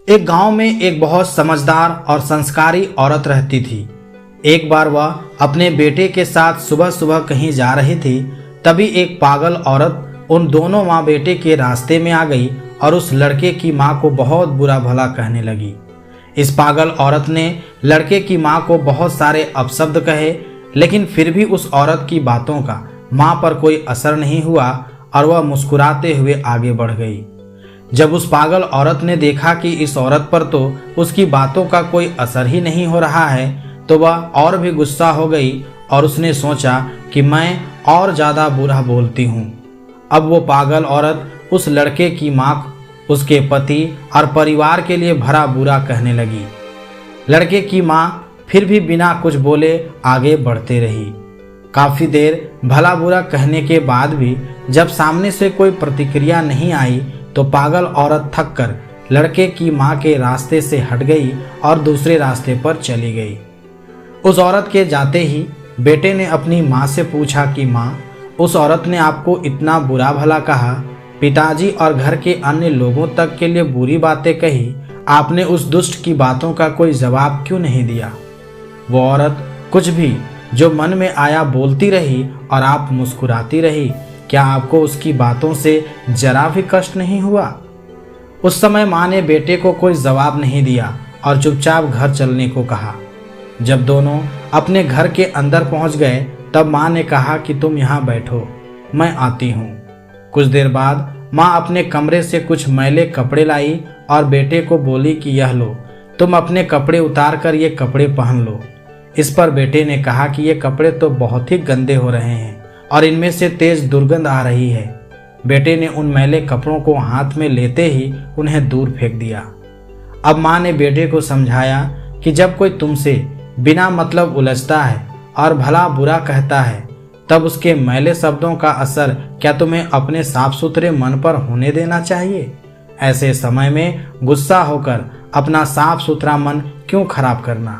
एक गांव में एक बहुत समझदार और संस्कारी औरत रहती थी। एक बार वह अपने बेटे के साथ सुबह सुबह कहीं जा रही थी। तभी एक पागल औरत उन दोनों माँ बेटे के रास्ते में आ गई और उस लड़के की माँ को बहुत बुरा भला कहने लगी। इस पागल औरत ने लड़के की माँ को बहुत सारे अपशब्द कहे, लेकिन फिर भी उस औरत की बातों का माँ पर कोई असर नहीं हुआ और वह मुस्कुराते हुए आगे बढ़ गई। जब उस पागल औरत ने देखा कि इस औरत पर तो उसकी बातों का कोई असर ही नहीं हो रहा है, तो वह और भी गुस्सा हो गई और उसने सोचा कि मैं और ज़्यादा बुरा बोलती हूँ। अब वो पागल औरत उस लड़के की माँ, उसके पति और परिवार के लिए भरा बुरा कहने लगी। लड़के की माँ फिर भी बिना कुछ बोले आगे बढ़ते रही। काफ़ी देर भला बुरा कहने के बाद भी जब सामने से कोई प्रतिक्रिया नहीं आई, तो पागल औरत थक कर लड़के की माँ के रास्ते से हट गई और दूसरे रास्ते पर चली गई। उस औरत के जाते ही बेटे ने अपनी माँ से पूछा कि माँ, उस औरत ने आपको इतना बुरा भला कहा, पिताजी और घर के अन्य लोगों तक के लिए बुरी बातें कही, आपने उस दुष्ट की बातों का कोई जवाब क्यों नहीं दिया? वो औरत कुछ भी जो मन में आया बोलती रही और आप मुस्कुराती रही। क्या आपको उसकी बातों से जरा भी कष्ट नहीं हुआ? उस समय माँ ने बेटे को कोई जवाब नहीं दिया और चुपचाप घर चलने को कहा। जब दोनों अपने घर के अंदर पहुंच गए, तब माँ ने कहा कि तुम यहाँ बैठो, मैं आती हूँ। कुछ देर बाद माँ अपने कमरे से कुछ मैले कपड़े लाई और बेटे को बोली कि यह लो, तुम अपने कपड़े उतार कर ये कपड़े पहन लो। इस पर बेटे ने कहा कि ये कपड़े तो बहुत ही गंदे हो रहे हैं और इनमें से तेज दुर्गंध आ रही है। बेटे ने उन मैले कपड़ों को हाथ में लेते ही उन्हें दूर फेंक दिया। अब माँ ने बेटे को समझाया कि जब कोई तुमसे बिना मतलब उलझता है और भला बुरा कहता है, तब उसके मैले शब्दों का असर क्या तुम्हें अपने साफ सुथरे मन पर होने देना चाहिए? ऐसे समय में गुस्सा होकर अपना साफ सुथरा मन क्यों खराब करना?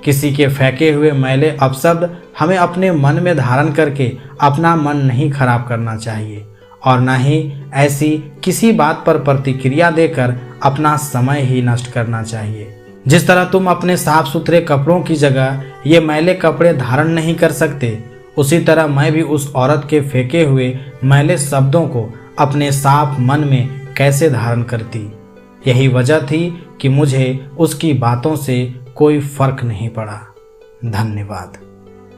किसी के फेंके हुए मैले अपशब्द हमें अपने मन में धारण करके अपना मन नहीं खराब करना चाहिए और न ही ऐसी किसी बात पर प्रतिक्रिया देकर अपना समय ही नष्ट करना चाहिए। जिस तरह तुम अपने साफ सुथरे कपड़ों की जगह ये मैले कपड़े धारण नहीं कर सकते, उसी तरह मैं भी उस औरत के फेंके हुए मैले शब्दों को अपने साफ मन में कैसे धारण करती। यही वजह थी कि मुझे उसकी बातों से कोई फर्क नहीं पड़ा। धन्यवाद।